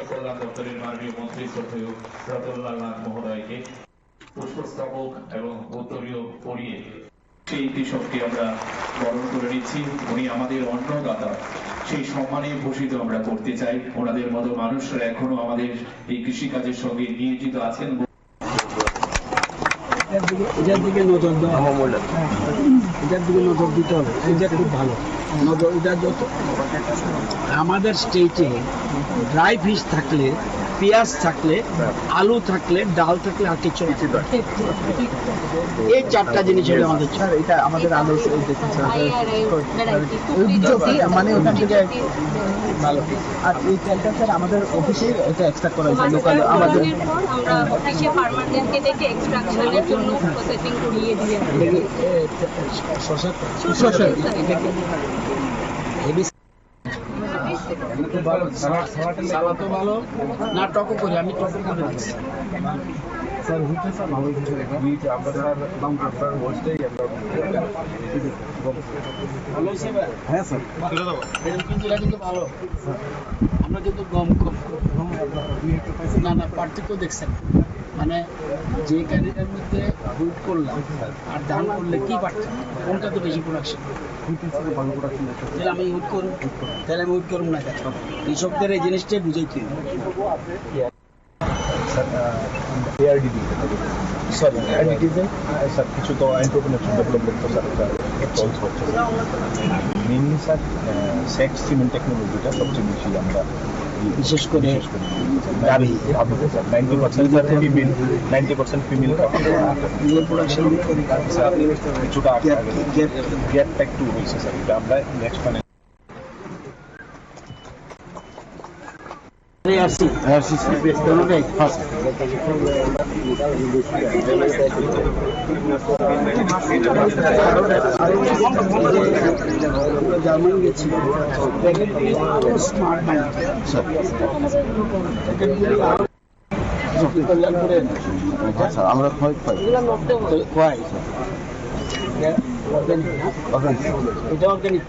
প্রদান দপ্তরের মাননীয় মন্ত্রী শ্রদ্ধেয় রতনলাল নাথ মহোদয়কে পুষ্পস্তবক এবং উত্তরীয় পরিয়ে সেই কৃষককে আমরা বরণ করে নিচ্ছি। উনি আমাদের অন্নদাতা, সেই সম্মানে ভূষিত আমরা করতে চাই। ওনাদের মতো মানুষরা এখনো আমাদের এই কৃষিকাজের সঙ্গে নিয়োজিত আছেন। এটার দিকে নজর দেওয়া, এটার দিকে নজর দিতে হবে। এটা খুব ভালো নজর। এটা যত আমাদের স্টেটে ড্রাই ফিশ থাকলে, পেঁয়াজ থাকলে, আলু থাকলে, ডাল থাকলে আর কিছু না। এই চারটা জিনিস হলো আমাদের। এটা আমাদের আলু মানে ওখান থেকে ভালো। আর এই তেলটা স্যার আমাদের অফিসে এটা এক্সট্রাক্ট করা হয়েছে লোকাল। আমাদের ভালো না টকো করি, আমি টকো করে দিচ্ছি স্যার। হচ্ছে স্যার ভালো আমরা স্যার দাম আপনার বসতেই ভালো হয়েছে। হ্যাঁ স্যার কিন্তু এটা কিন্তু ভালো। আমরা কিন্তু গম না পার্থক্য দেখছেন, মানে যে ক্যারিয়ার মধ্যে হুইট করলাম আর ধান করলে কি পারতাম, কোনটা তো বেশি প্রোডাকশন? ভালো প্রোডাকশন। তাহলে আমি হুইট করুন, তাহলে আমি হুইট করুন না কেন? কৃষকদের এই জিনিসটাই বুঝেই কি ARDD সরি ARDD স্যার কিছু তো এন্টারপ্রেনারশিপ ডেভেলপমেন্ট তো স্যার চলছে হচ্ছে মেনলি স্যার সেক্স সিমেন্ট টেকনোলজিটা সবচেয়ে বেশি আমরা বিশেষ করে 90% ফিমেল প্রোডাকশন কিছুটা গ্যাপটা একটু হয়েছে স্যার। এটা আমরা নেক্সট মানে জার্মানি গেছি স্মার্ট মাইন্ড আমরা এটা অর্গানিক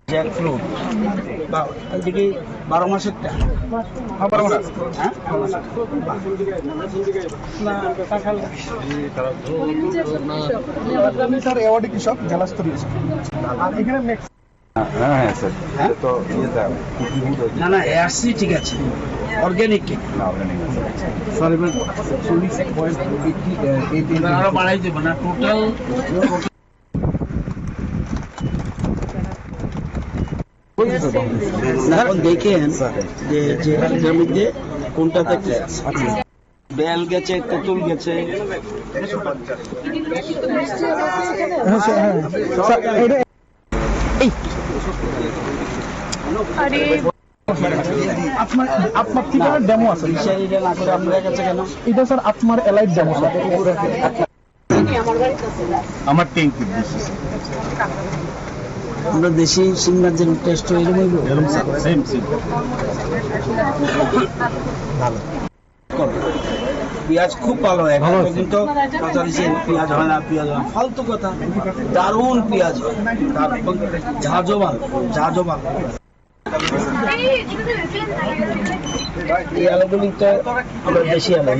জ্যাকফ্রুট এদিকে 12 মাসেরটা। কৃষক জেলা স্তরীয় আর এখানে নেক্সট হ্যাঁ স্যার তো না না এআরসি ঠিক আছে, অর্গানিক না অর্গানিক স্যার এবার 40 আরো বাড়াই দেব না টোটাল। এখন দেখেন যে এটার মধ্যে কোনটাতে বেল গেছে, তেঁতুল গেছে। আপনার ঠিকানার ডেমো আছে আপনার কাছে কেন? এটা স্যার আপনার এলাইট ডেমো স্যার। আমার ট্যাঙ্কি আমরা দেশি সিঙ্গার যে টেস্ট এরকম সেম ভালো। পেঁয়াজ খুব ভালো হয় এখন, কিন্তু পেঁয়াজ হয় না, পেঁয়াজ হয় ফালতু কথা। দারুণ পেঁয়াজ হয়, ঝাঁঝবান ঝাঁঝবান। এই আলুগুলি তো আমরা দেশি আলু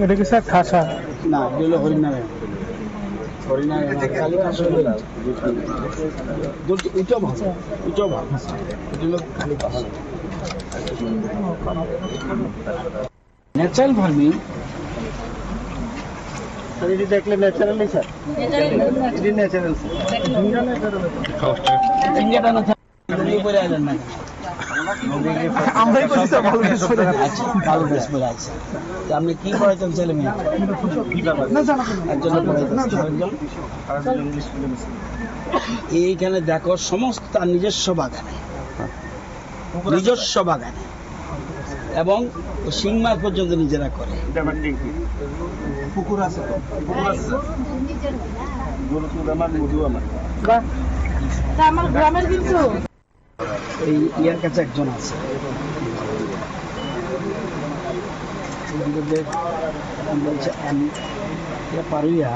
এটা কি স্যার খাসা না, এগুলো হরিনারায়ণ। ন্যাচারাল ফার্মিং দেখলে ন্যাচারালি স্যার ন্যাচারাল আপনি কি পড়াইতেন ছেলে মেয়ে? এইখানে দেখো সমস্ত তার নিজস্ব বাগানে, এবং শিং মাছ পর্যন্ত নিজেরা করে। পুকুর আছে আমার গ্রামের কিন্তু এই ইয়ার কাছে একজন আছে, বলছে পারুইয়া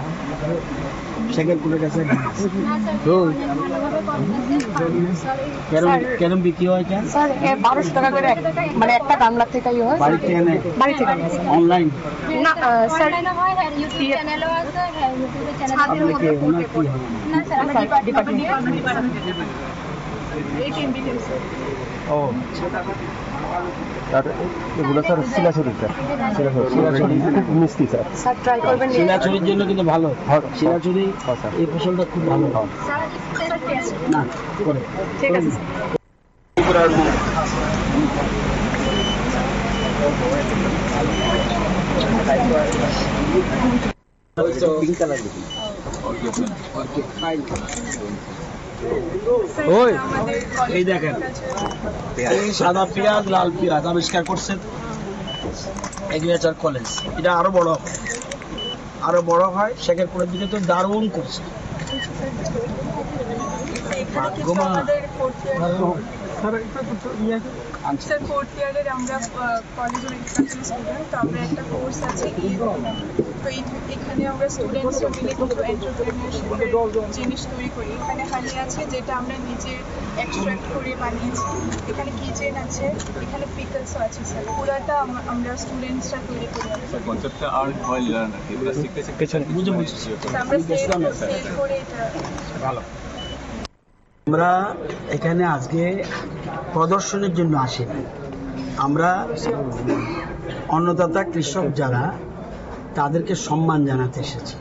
শেখেরপুরের কাছে কেরম বিক্রি হয় কেন? স্যার 1200 টাকা করে মানে একটা গামলা থেকেই হয়। বাড়ি থেকে নেয়? বাড়ি থেকে অনলাইন? না স্যার ইউটিউব চ্যানেলও আছে, ইউটিউবে চ্যানেল আপনি কি ওনার কি হয়? না স্যার আমরা ডিপার্টমেন্ট ও আর এগুলো স্যার শিলাছড়ি স্যার, শিলাছড়ি খুব মিষ্টি স্যার। স্যার ট্রাই করবেন। শিলাচুরির জন্য কিন্তু ভালো, শিলাচুরি এই ফসলটা খুব ভালো। স্যার টেস্ট না করে ঠিক আছে স্যার। ওই এই দেখেন, এই সাদা পেঁয়াজ লাল পেঁয়াজ আবিষ্কার করছেন এগ্রিকালচার কলেজ। এটা আরো বড় হয় শেখেরপুরের দিকে তো দারুণ করছে। স্যার ফোর্থ ইয়ারের আমরা কলেজের এডুকেশন স্টুডেন্ট, তো আমরা একটা কোর্স আছে তো এখানে আমরা স্টুডেন্টসরা মিলে কিছু এন্টারপ্রেনিয়রশিপের জিনিস তৈরি করি। এখানে হানি আছে যেটা আমরা নিজে এক্সট্রাক্ট করে বানিয়েছি, এখানে কিচেন আছে, এখানে পিকলসও আছে স্যার। পুরাটা আমরা স্টুডেন্টসরা তৈরি করি। কনসেপ্টটা আর্ট হয় লার্ন আর কি এটা শিখতে শিখতে আমরা সেল করে এটা ভালো। আমরা এখানে আজকে প্রদর্শনের জন্য আসিনি, আমরা অন্নদাতা কৃষক যারা তাদেরকে সম্মান জানাতে এসেছি।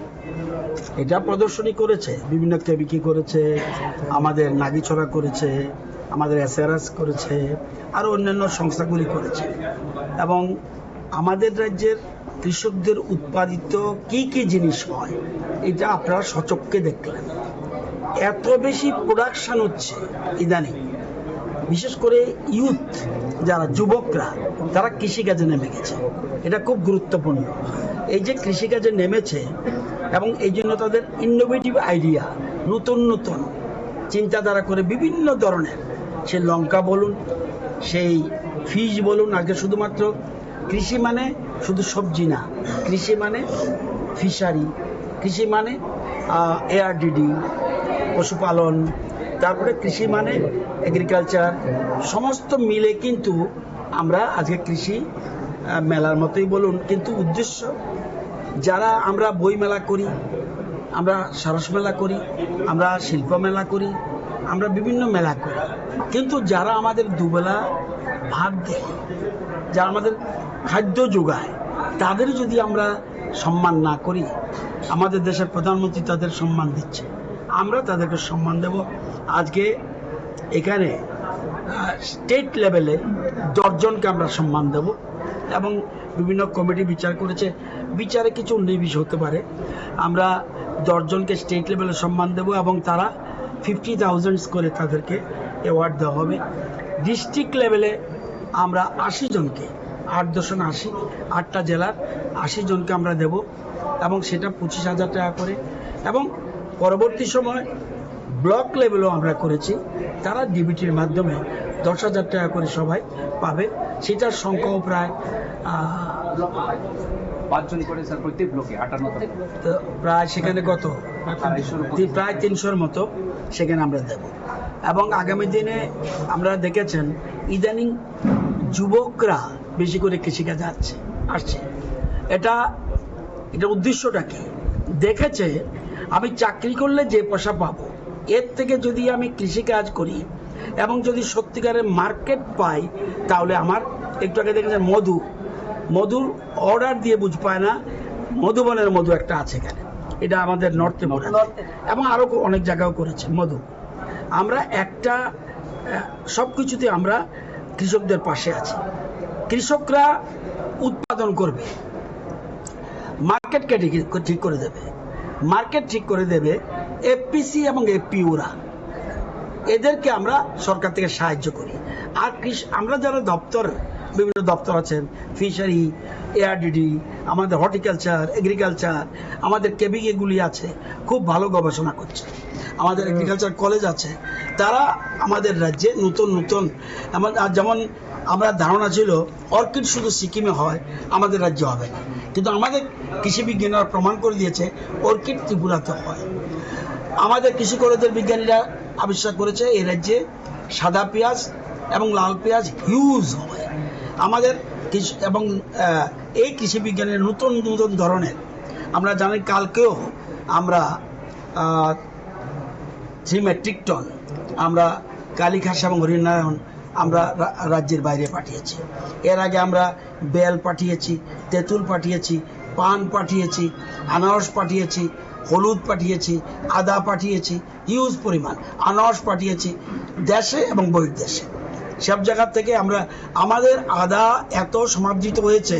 এটা প্রদর্শনী করেছে, বিভিন্ন কেবিকি করেছে, আমাদের নাগিছড়া করেছে, আমাদের এসআরএস করেছে, আরও অন্যান্য সংস্থাগুলি করেছে। এবং আমাদের রাজ্যের কৃষকদের উৎপাদিত কি কি জিনিস হয় এটা আপনারা সচক্ষে দেখলেন। এত বেশি প্রোডাকশন হচ্ছে ইদানিং, বিশেষ করে ইউথ যারা যুবকরা তারা কৃষিকাজে নেমে গেছে। এটা খুব গুরুত্বপূর্ণ, এই যে কৃষিকাজে নেমেছে এবং এই জন্য তাদের ইনোভেটিভ আইডিয়া, নতুন নতুন চিন্তাধারা করে বিভিন্ন ধরনের, সে লঙ্কা বলুন, সেই ফিশ বলুন। আগে শুধুমাত্র কৃষি মানে শুধু সবজি না, কৃষি মানে ফিশারি, কৃষি মানে এআরডিডি পশুপালন, তারপরে কৃষি মানে এগ্রিকালচার, সমস্ত মিলে কিন্তু আমরা আজকে কৃষি মেলার মতোই বলুন। কিন্তু উদ্দেশ্য, যারা আমরা বই মেলা করি, আমরা সরস মেলা করি, আমরা শিল্প মেলা করি, আমরা বিভিন্ন মেলা করি, কিন্তু যারা আমাদের দুবেলা ভাত দেয়, যারা আমাদের খাদ্য যোগায়, তাদের যদি আমরা সম্মান না করি, আমাদের দেশের প্রধানমন্ত্রী তাদের সম্মান দিচ্ছে, আমরা তাদেরকে সম্মান দেব। আজকে এখানে স্টেট লেভেলে 10 জনকে আমরা সম্মান দেব এবং বিভিন্ন কমিটি বিচার করেছে, বিচারে কিছু 19-20 হতে পারে। আমরা 10 জনকে স্টেট লেভেলে সম্মান দেব এবং তারা 50,000 করে তাদেরকে অ্যাওয়ার্ড দেওয়া হবে। ডিস্ট্রিক্ট লেভেলে আমরা 80 জনকে, 8-10-80, 8টা জেলার 80 জনকে আমরা দেব এবং সেটা 25,000 টাকা করে। এবং পরবর্তী সময় ব্লক লেভেলও আমরা করেছি, তারা ডিবিটির মাধ্যমে 10,000 টাকা করে সবাই পাবে। সেটার সংখ্যাও প্রায় 5 জন করে স্যার প্রত্যেক ব্লকে 58টা, তো প্রায় সেখানে কত, প্রায় 300-র মতো সেখানে আমরা দেব। এবং আগামী দিনে আমরা দেখেছেন ইদানিং যুবকরা বেশি করে কৃষিকাজে আসছে। এটা উদ্দেশ্যটা কি, দেখেছে আমি চাকরি করলে যে পয়সা পাবো, এর থেকে যদি আমি কৃষিকাজ করি এবং যদি সত্যিকারের মার্কেট পাই, তাহলে আমার একটু আগে দেখেছেন মধুর অর্ডার দিয়ে বুঝ পায় না, মধুবনের মধু একটা আছে এখানে, এটা আমাদের নর্থ ত্রিপুরা এবং আরও অনেক জায়গাও করেছে মধু। আমরা একটা সব কিছুতে আমরা কৃষকদের পাশে আছি। কৃষকরা উৎপাদন করবে, মার্কেটকে ঠিক করে দেবে, মার্কেট ঠিক করে দেবে এফপিসি এবং এফপিওরা, এদেরকে আমরা সরকার থেকে সাহায্য করি। আর আমরা যারা দপ্তর বিভিন্ন দপ্তর আছেন, ফিশারি, এআরডিডি, আমাদের হর্টিকালচার, এগ্রিকালচার, আমাদের কেবিকেগুলি আছে, খুব ভালো গবেষণা করছে। আমাদের এগ্রিকালচার কলেজ আছে, তারা আমাদের রাজ্যে নতুন নতুন যেমন আমরা ধারণা ছিল অর্কিড শুধু সিকিমে হয়, আমাদের রাজ্যে হবে না, কিন্তু আমাদের কৃষি বিজ্ঞানীরা প্রমাণ করে দিয়েছে অর্কিড ত্রিপুরাতে হয়। আমাদের কৃষি কলেজের বিজ্ঞানীরা আবিষ্কার করেছে এই রাজ্যে সাদা পেঁয়াজ এবং লাল পেঁয়াজ হিউজ হয়। আমাদের এবং এই কৃষি বিজ্ঞানের নতুন নতুন ধরনের আমরা জানি, কালকেও আমরা 3 মেট্রিক টন আমরা কালীঘাস এবং হরিনারায়ণ আমরা রাজ্যের বাইরে পাঠিয়েছি। এর আগে আমরা বেল পাঠিয়েছি, তেঁতুল পাঠিয়েছি, পান পাঠিয়েছি, আনারস পাঠিয়েছি, হলুদ পাঠিয়েছি, আদা পাঠিয়েছি, হিউজ পরিমাণ আনারস পাঠিয়েছি দেশে এবং বহির্দেশে। সব জায়গা থেকে আমরা আমাদের আদা এত সমাদৃত হয়েছে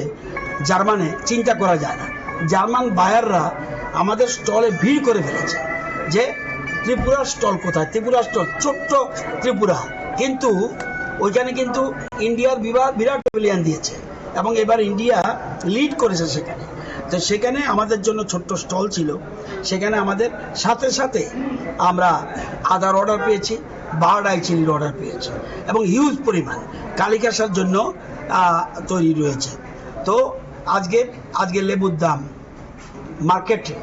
জার্মানে, চিন্তা করা যায় না। জার্মান বায়াররা আমাদের স্টলে ভিড় করে ফেলেছে যে ত্রিপুরার স্টল কোথায়, ত্রিপুরা স্টল, ছোট্ট ত্রিপুরা, কিন্তু ওইখানে কিন্তু ইন্ডিয়ার বিরাট প্যাভিলিয়ন দিয়েছে এবং এবার ইন্ডিয়া লিড করেছে সেখানে। তো সেখানে আমাদের জন্য ছোট্ট স্টল ছিল, সেখানে আমাদের সাথে সাথে আমরা আদার অর্ডার পেয়েছি, বার্ড আই চিলির অর্ডার পেয়েছি এবং হিউজ পরিমাণ কালীঘাসের জন্য তৈরি রয়েছে। তো আজকে লেবুর দাম মার্কেটে,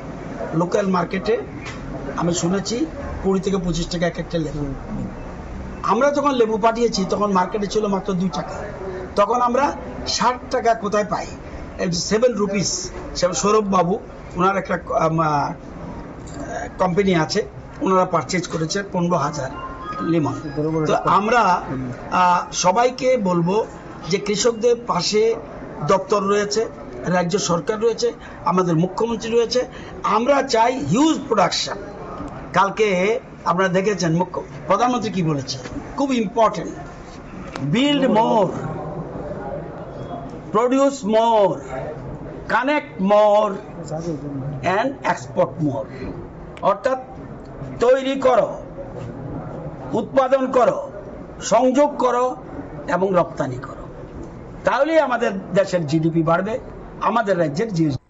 লোকাল মার্কেটে আমি শুনেছি 20 থেকে 25 টাকা এক একটা লেবু। আমরা যখন লেবু পাঠিয়েছি তখন মার্কেটে ছিল মাত্র 2 টাকা, তখন আমরা 60 টাকা কোথায় পাই, 7 রুপিস। সৌরভ বাবু, ওনার একটা কোম্পানি আছে, ওনারা পারচেজ করেছে 15,000 লিমন। তো আমরা সবাইকে বলবো যে কৃষকদের পাশে দপ্তর রয়েছে, রাজ্য সরকার রয়েছে, আমাদের মুখ্যমন্ত্রী রয়েছে। আমরা চাই হিউজ প্রোডাকশন। কালকে আপনারা দেখেছেন প্রধানমন্ত্রী কি বলেছে, খুব important, build more, produce more, connect more and export more. অর্থাৎ তৈরি করো, উৎপাদন করো, সংযোগ করো এবং রপ্তানি করো, তাহলেই আমাদের দেশের জিডিপি বাড়বে, আমাদের রাজ্যের জিডিপি